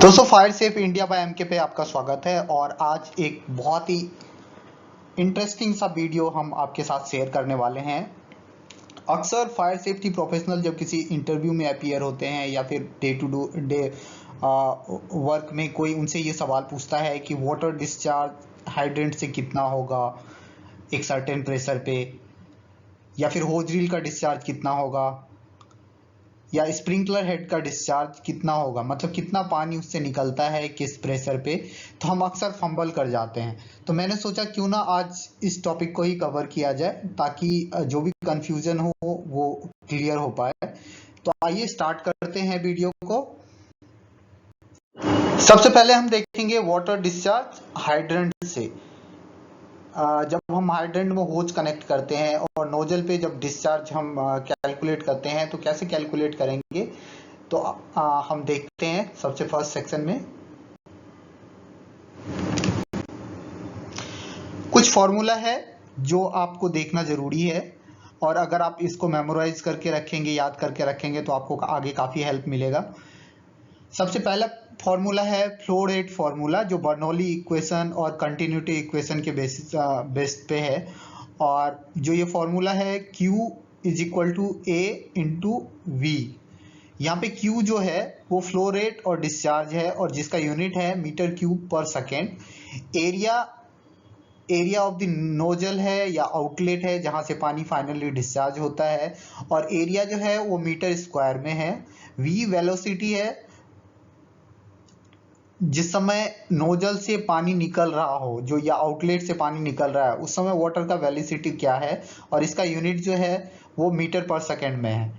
दोस्तों, fire safe India by MK पे आपका स्वागत है। और आज एक बहुत ही इंटरेस्टिंग सा वीडियो हम आपके साथ शेयर करने वाले हैं। अक्सर फायर सेफ्टी प्रोफेशनल जब किसी इंटरव्यू में अपीयर होते हैं या फिर डे टू डे वर्क में कोई उनसे ये सवाल पूछता है कि वाटर डिस्चार्ज हाइड्रेंट से कितना होगा एक सर्टेन प्रेशर पे, या फिर होज रील का डिस्चार्ज कितना होगा, या स्प्रिंकलर हेड का डिस्चार्ज कितना होगा, मतलब कितना पानी उससे निकलता है किस प्रेशर पे, तो हम अक्सर फंबल कर जाते हैं। तो मैंने सोचा क्यों ना आज इस टॉपिक को ही कवर किया जाए ताकि जो भी कंफ्यूजन हो वो क्लियर हो पाए। तो आइए स्टार्ट करते हैं वीडियो को। सबसे पहले हम देखेंगे वाटर डिस्चार्ज हाइड्रेंट से। जब हम हाइड्रेंट में होज कनेक्ट करते हैं और नोजल पे जब डिस्चार्ज हम कैलकुलेट करते हैं तो कैसे कैलकुलेट करेंगे, तो हम देखते हैं सबसे फर्स्ट सेक्शन में कुछ फॉर्मूला है जो आपको देखना जरूरी है। और अगर आप इसको मेमोराइज करके रखेंगे, याद करके रखेंगे, तो आपको आगे काफी हेल्प मिलेगा। सबसे पहला फॉर्मूला है फ्लो रेट फॉर्मूला, जो बर्नौली इक्वेशन और कंटिन्यूटी इक्वेशन के बेस पे है। और जो ये फॉर्मूला है Q is equal to A into V. यहाँ पे Q जो है वो फ्लो रेट और डिस्चार्ज है और जिसका यूनिट है मीटर क्यूब पर second. Area of the nozzle है या आउटलेट है जहां से पानी फाइनली डिस्चार्ज होता है, और एरिया जो है वो मीटर स्क्वायर में है। V वेलोसिटी है, जिस समय नोजल से पानी निकल रहा हो, जो या आउटलेट से पानी निकल रहा है, उस समय वाटर का वेलोसिटी क्या है, और इसका यूनिट जो है वो मीटर पर सेकेंड में है।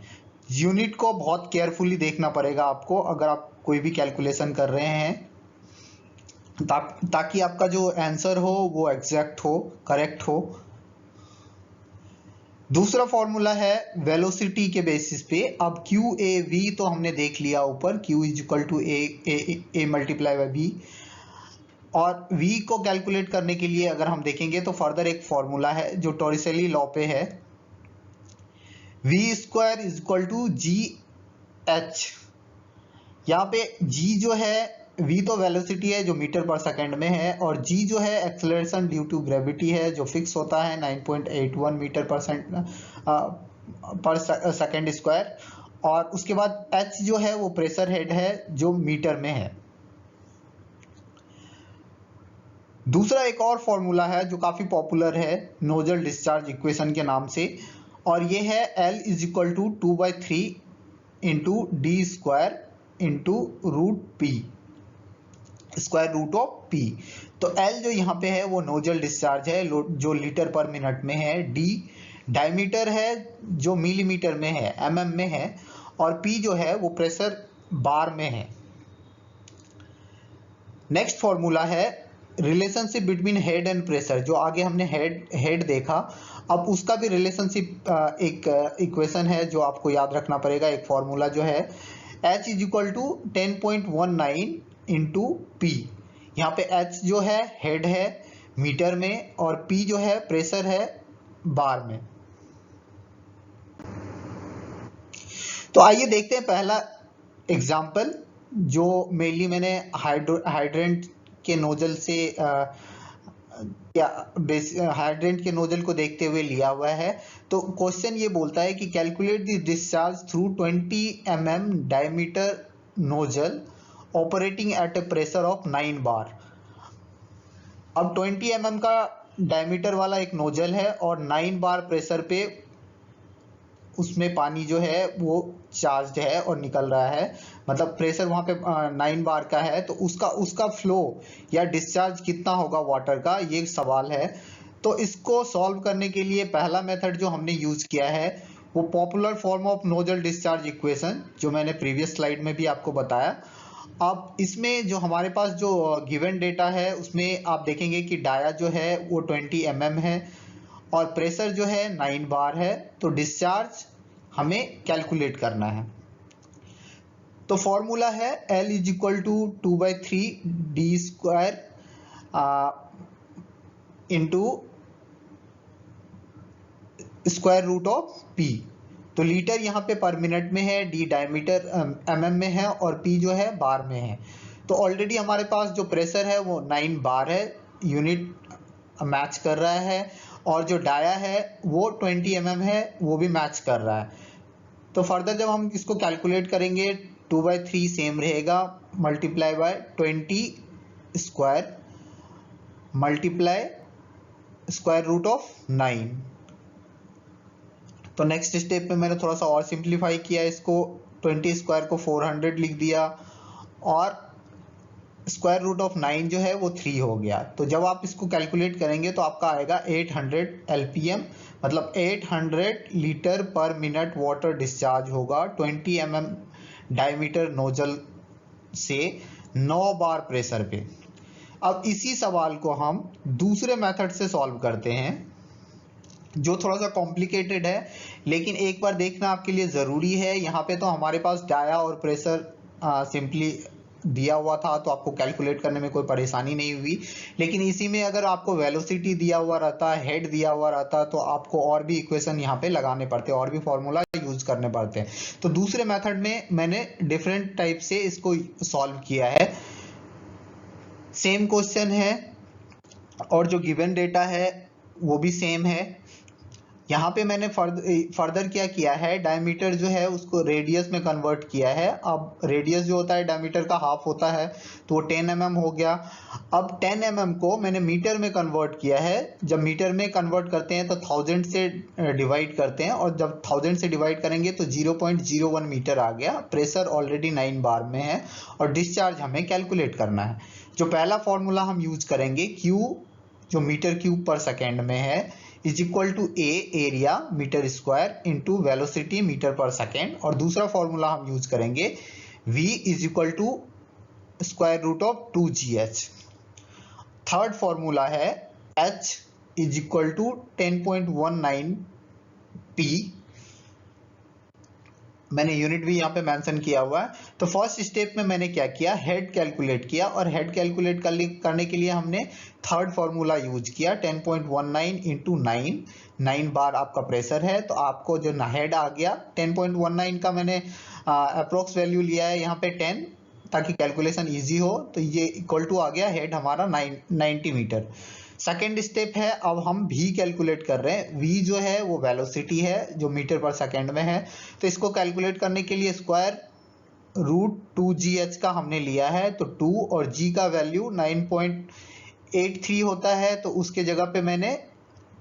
यूनिट को बहुत केयरफुली देखना पड़ेगा आपको अगर आप कोई भी कैलकुलेशन कर रहे हैं, ताकि आपका जो आंसर हो वो एग्जैक्ट हो, करेक्ट हो। दूसरा फॉर्मूला है वेलोसिटी के बेसिस पे। अब क्यू ए वी तो हमने देख लिया ऊपर, Q is equal to A multiply by V. और v को कैलकुलेट करने के लिए अगर हम देखेंगे तो फर्दर एक फॉर्मूला है जो टोरिसेली लॉ पे है, v square is equal to G H. यहाँ पे g जो है, v तो वेलोसिटी है जो मीटर पर सेकेंड में है, और g जो है एक्सेलरेशन ड्यू टू ग्रेविटी है जो फिक्स होता है 9.81 मीटर पर सेकेंड स्क्वायर। और उसके बाद h जो है वो प्रेशर हेड है जो मीटर में है। दूसरा एक और फॉर्मूला है जो काफी पॉपुलर है नोजल डिस्चार्ज इक्वेशन के नाम से, और ये है L is equal to 2/3 into D square into root P, square root of P. तो L जो यहाँ पे है वो नोजल डिस्चार्ज है जो लीटर पर मिनट में है, D डायमीटर है जो मिलीमीटर में है, mm में है, और P जो है वो प्रेशर बार में है। नेक्स्ट फॉर्मूला है relationship between head and pressure, जो आगे हमने हेड देखा, अब उसका भी रिलेशनशिप एक इक्वेशन है जो आपको याद रखना पड़ेगा। एक फॉर्मूला जो है H is equal to 10.19 into P. यहाँ पे H जो है हेड है मीटर में, और P जो है प्रेशर है बार में। तो आइए देखते हैं पहला एग्जाम्पल, जो मेनली मैंने हाइड्रेंट के नोजल से हाइड्रेंट के नोजल को देखते हुए लिया हुआ है। तो क्वेश्चन ये बोलता है कि calculate the discharge through 20 mm diameter nozzle operating eight A pressure of 9 बार। अब 20 mm का डायमीटर वाला एक नोजल है और 9 बार प्रेशर पे उसमें पानी जो है वो चार्ज है और निकल रहा है, मतलब प्रेशर वहां पे 9 बार का है, तो उसका फ्लो या डिस्चार्ज कितना होगा वाटर का, ये सवाल है। तो इसको सॉल्व करने के लिए पहला मेथड जो हमने यूज किया है वो popular form of nozzle discharge equation, जो मैंने प्रीवियस स्लाइड में भी आपको बताया। अब इसमें जो हमारे पास जो गिवन डेटा है उसमें आप देखेंगे कि डाया जो है वो 20 mm है और प्रेशर जो है 9 बार है, तो डिस्चार्ज हमें कैलकुलेट करना है। तो फॉर्मूला है L is equal to 2/3 D square into square root of P। तो लीटर यहाँ पे पर मिनट में है, डी डायमीटर mm में है और p जो है बार में है। तो ऑलरेडी हमारे पास जो प्रेशर है वो 9 बार है, यूनिट मैच कर रहा है, और जो डाया है वो 20 mm है, वो भी मैच कर रहा है। तो फर्दर जब हम इसको कैलकुलेट करेंगे 2/3 सेम रहेगा, multiply by 20 square multiply square root of 9। तो नेक्स्ट स्टेप पे मैंने थोड़ा सा और सिंप्लीफाई किया इसको, 20 स्क्वायर को 400 लिख दिया और स्क्वायर रूट ऑफ 9 जो है वो 3 हो गया। तो जब आप इसको कैलकुलेट करेंगे तो आपका आएगा 800 LPM, मतलब 800 litre per minute water discharge होगा 20 mm डायमीटर नोजल से 9 बार प्रेशर पे। अब इसी सवाल को हम दूसरे मेथड से सॉल्व करते हैं जो थोड़ा सा कॉम्प्लिकेटेड है, लेकिन एक बार देखना आपके लिए ज़रूरी है। यहाँ पे तो हमारे पास डाया और प्रेशर सिंपली दिया हुआ था, तो आपको कैलकुलेट करने में कोई परेशानी नहीं हुई। लेकिन इसी में अगर आपको वेलोसिटी दिया हुआ रहता, हेड दिया हुआ रहता, तो आपको और भी इक्वेशन यहाँ पे लगाने पड़ते, और भी फॉर्मूला यूज करने पड़ते हैं। तो दूसरे मेथड में मैंने डिफरेंट टाइप से इसको सॉल्व किया है। सेम क्वेश्चन है और जो गिवन डेटा है वो भी सेम है। यहाँ पे मैंने फर्दर क्या किया है, डायमीटर जो है उसको रेडियस में कन्वर्ट किया है। अब रेडियस जो होता है डायमीटर का हाफ होता है, तो वो 10 mm हो गया। अब 10 mm को मैंने मीटर में कन्वर्ट किया है। जब मीटर में कन्वर्ट करते हैं तो 1000 से डिवाइड करते हैं, और जब 1000 से डिवाइड करेंगे तो 0.01 मीटर आ गया। प्रेशर ऑलरेडी 9 बार में है और डिस्चार्ज हमें कैलकुलेट करना है। जो पहला फॉर्मूला हम यूज करेंगे, Q जो मीटर क्यूब पर सेकेंड में है, is equal to A area metre square into velocity metre per second. और दूसरा फॉर्मूला हम यूज करेंगे v is equal to square root of 2gh। Third formula है h is equal to 10.19 p। मैंने unit भी यहाँ पे मेंशन किया हुआ है। तो फर्स्ट स्टेप में मैंने क्या किया, हेड कैलकुलेट किया, और हेड कैलकुलेट करने के लिए हमने थर्ड फॉर्मूला यूज किया 10.19 इंटू 9 बार आपका प्रेशर है, तो आपको जो हेड आ गया 10.19 का मैंने अप्रोक्स वैल्यू लिया है यहाँ पे 10, ताकि कैलकुलेशन इजी हो। तो ये इक्वल टू आ गया हेड हमारा 90 मीटर। सेकेंड स्टेप है, अब हम v कैलकुलेट कर रहे हैं। v जो है वो वेलोसिटी है जो मीटर पर सेकेंड में है। तो इसको कैलकुलेट करने के लिए स्क्वायर रूट 2gh का हमने लिया है, तो 2 और g का वैल्यू 9.83 होता है, तो उसके जगह पे मैंने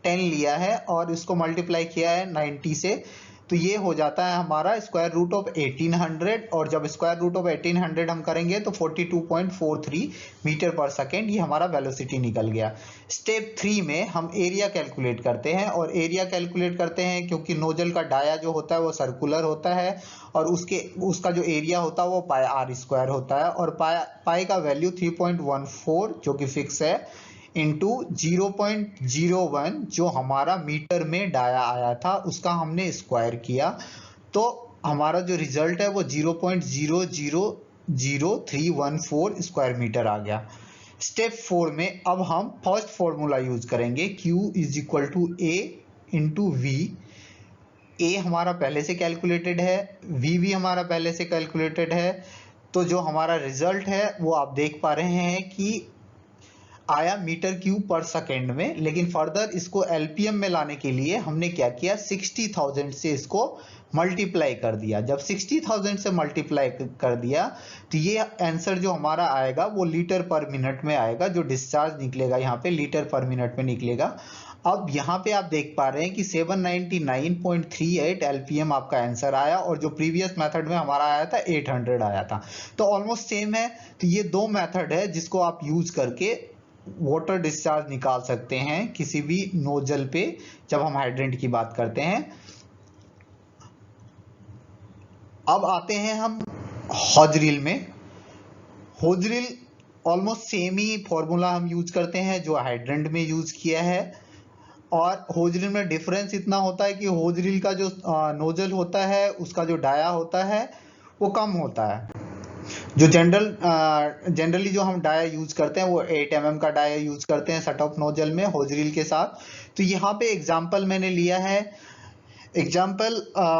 10 लिया है और इसको मल्टीप्लाई किया है 90 से, तो ये हो जाता है हमारा स्क्वायर रूट ऑफ 1800। और जब स्क्वायर रूट ऑफ 1800 हम करेंगे तो 42.43 मीटर पर सेकेंड, ये हमारा वेलोसिटी निकल गया। स्टेप 3 में हम एरिया कैलकुलेट करते हैं, और एरिया कैलकुलेट करते हैं क्योंकि नोजल का डाया जो होता है वो सर्कुलर होता है, और उसका जो एरिया होता है वो पाई आर स्क्वायर होता है, और पाई का वैल्यू 3.14 जो कि फिक्स है, इंटू 0.01 जो हमारा मीटर में डाया आया था उसका हमने स्क्वायर किया, तो हमारा जो रिजल्ट है वो 0.000314 स्क्वायर मीटर आ गया। स्टेप 4 में अब हम फर्स्ट फॉर्मूला यूज करेंगे, Q is equal to A into V. A हमारा पहले से कैलकुलेटेड है, वी भी हमारा पहले से कैलकुलेटेड है, तो जो हमारा रिजल्ट है वो आप देख पा रहे हैं कि आया मीटर क्यूब पर सेकेंड में। लेकिन फर्दर इसको एलपीएम में लाने के लिए हमने क्या किया, 60,000 से इसको मल्टीप्लाई कर दिया। जब 60,000 से मल्टीप्लाई कर दिया तो ये आंसर जो हमारा आएगा वो लीटर पर मिनट में आएगा, जो डिस्चार्ज निकलेगा यहाँ पे लीटर पर मिनट में निकलेगा। अब यहाँ पे आप देख पा रहे हैं कि 799.38 एलपीएम आपका आंसर आया, और जो प्रीवियस मेथड में हमारा आया था 800 आया था, तो ऑलमोस्ट सेम है। तो ये दो मेथड है जिसको आप यूज करके वाटर डिस्चार्ज निकाल सकते हैं किसी भी नोजल पे जब हम हाइड्रेंट की बात करते हैं। अब आते हैं हम हॉज रील में। हॉज रील ऑलमोस्ट सेम ही फॉर्मूला हम यूज करते हैं जो हाइड्रेंट में यूज किया है, और हॉज रील में डिफरेंस इतना होता है कि हॉज रील का जो नोजल होता है उसका जो डाया होता है वो कम होता है। जो जनरली जो हम डाया यूज करते हैं वो 8 mm का डाया यूज करते हैं सेट ऑफ नोजल में हॉज रील के साथ। तो यहाँ पे एग्जांपल मैंने लिया है एग्जाम्पल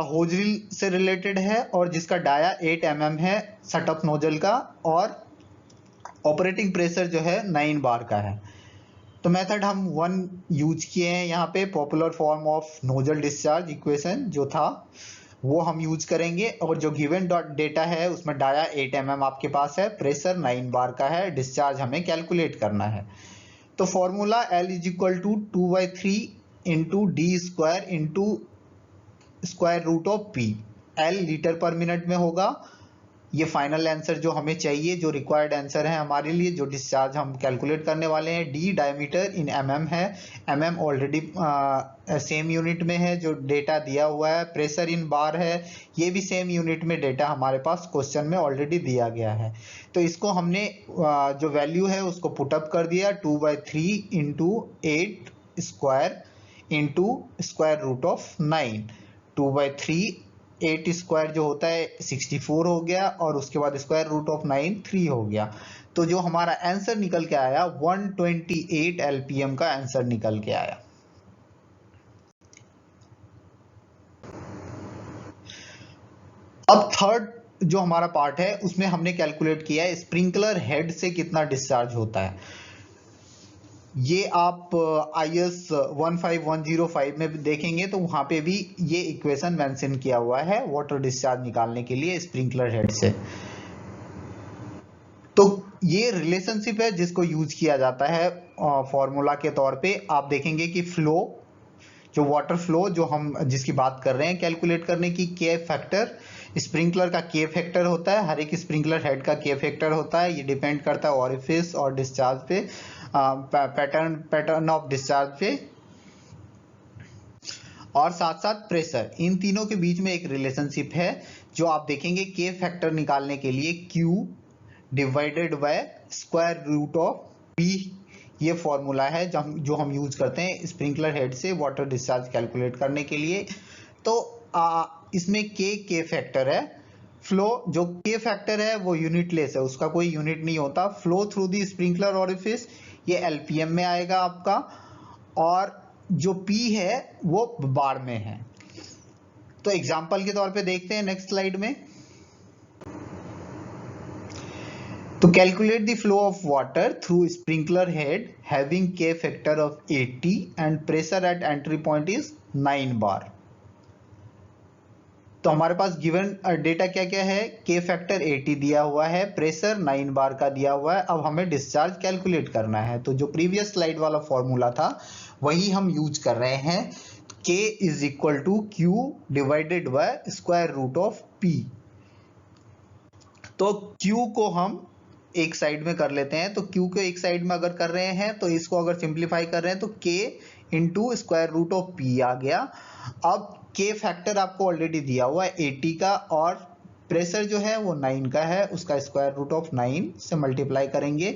होज रील से रिलेटेड है और जिसका डाया 8 mm है सेटअप नोजल का, और ऑपरेटिंग प्रेशर जो है 9 बार का है। तो मेथड हम 1 यूज किए हैं यहाँ पे, popular form of nozzle discharge equation जो था वो हम यूज करेंगे, और जो गिवन डेटा है उसमें डाया 8 mm आपके पास है, प्रेशर 9 बार का है, डिस्चार्ज हमें कैलकुलेट करना है। तो formula L is equal to 2/3 into D square into square root of P. L litre per minute में होगा। ये फाइनल आंसर जो हमें चाहिए, जो रिक्वायर्ड आंसर है हमारे लिए, जो डिस्चार्ज हम कैलकुलेट करने वाले हैं। डी डायमीटर इन mm है, mm ऑलरेडी सेम यूनिट में है जो डेटा दिया हुआ है। प्रेशर इन बार है, ये भी सेम यूनिट में डेटा हमारे पास क्वेश्चन में ऑलरेडी दिया गया है। तो इसको हमने जो वैल्यू है उसको पुटअप कर दिया, 2/3 into 8 square into square root of 9। 2/3 8 square जो होता है 64 हो गया, और उसके बाद स्क्वायर रूट ऑफ 9 3 हो गया। तो जो हमारा आंसर निकल के आया 128 LPM का आंसर निकल के आया। अब थर्ड जो हमारा पार्ट है उसमें हमने कैलकुलेट किया है स्प्रिंकलर हेड से कितना डिस्चार्ज होता है। ये आप IS 15105 में भी देखेंगे तो वहां पे भी ये इक्वेशन मेंशन किया हुआ है वाटर डिस्चार्ज निकालने के लिए स्प्रिंकलर हेड से। तो ये रिलेशनशिप है जिसको यूज किया जाता है फॉर्मूला के तौर पे। आप देखेंगे कि फ्लो, जो वाटर फ्लो जो हम जिसकी बात कर रहे हैं कैलकुलेट करने की, के फैक्टर, स्प्रिंकलर का के फैक्टर होता है, हर एक स्प्रिंकलर हेड का के फैक्टर होता है। ये डिपेंड करता है ओरिफिस और डिस्चार्ज पे, पैटर्न ऑफ डिस्चार्ज पे, और साथ साथ प्रेशर। इन तीनों के बीच में एक रिलेशनशिप है जो आप देखेंगे के फैक्टर निकालने के लिए Q divided by square root of P, ये फॉर्मूला है जो हम यूज करते हैं स्प्रिंकलर हेड से वाटर डिस्चार्ज कैलकुलेट करने के लिए। तो इसमें के फैक्टर है। फ्लो जो के फैक्टर है वो यूनिटलेस है, उसका कोई यूनिट नहीं होता। Flow through the sprinkler orifice ये LPM में आएगा आपका, और जो P है वो बार में है। तो एग्जांपल के तौर पे देखते हैं नेक्स्ट स्लाइड में। तो calculate the flow of water through sprinkler head having K factor of 80 and pressure at entry point is 9 bar. तो हमारे पास गिवन डेटा क्या क्या है, के फैक्टर 80 दिया हुआ है, प्रेशर 9 बार का दिया हुआ है। अब हमें डिस्चार्ज कैलकुलेट करना है। तो जो प्रीवियस स्लाइड वाला फॉर्मूला था वही हम यूज कर रहे हैं, K is equal to Q divided by square root of P। तो Q को हम एक साइड में कर लेते हैं। तो Q को एक साइड में अगर कर रहे हैं तो इसको अगर सिंप्लीफाई कर रहे हैं तो K into square root of P आ गया। अब के फैक्टर आपको ऑलरेडी दिया हुआ है 80 का, और प्रेशर जो है वो 9 का है, उसका स्क्वायर रूट ऑफ 9 से मल्टीप्लाई करेंगे।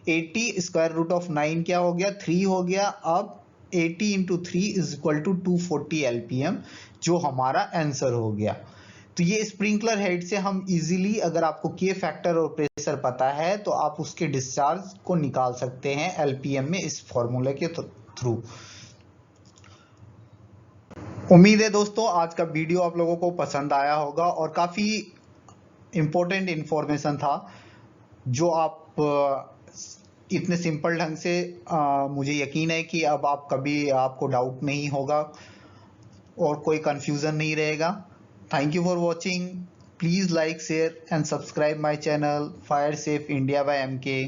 80 स्क्वायर रूट ऑफ 9 क्या हो गया, 3 हो गया। अब 80 into 3 is equal to 240 LPM, जो हमारा आंसर हो गया। तो ये स्प्रिंकलर हेड से हम इजीली, अगर आपको के फैक्टर और प्रेशर पता है तो आप उसके डिस्चार्ज को निकाल सकते हैं LPM में इस फॉर्मूले के थ्रू। उम्मीद है दोस्तों आज का वीडियो आप लोगों को पसंद आया होगा, और काफी इंपॉर्टेंट इंफॉर्मेशन था जो आप इतने सिंपल ढंग से, मुझे यकीन है कि अब आप कभी आपको डाउट नहीं होगा और कोई कंफ्यूजन नहीं रहेगा। Thank you for watching. Please like, share and subscribe my channel fire safe India bye MK।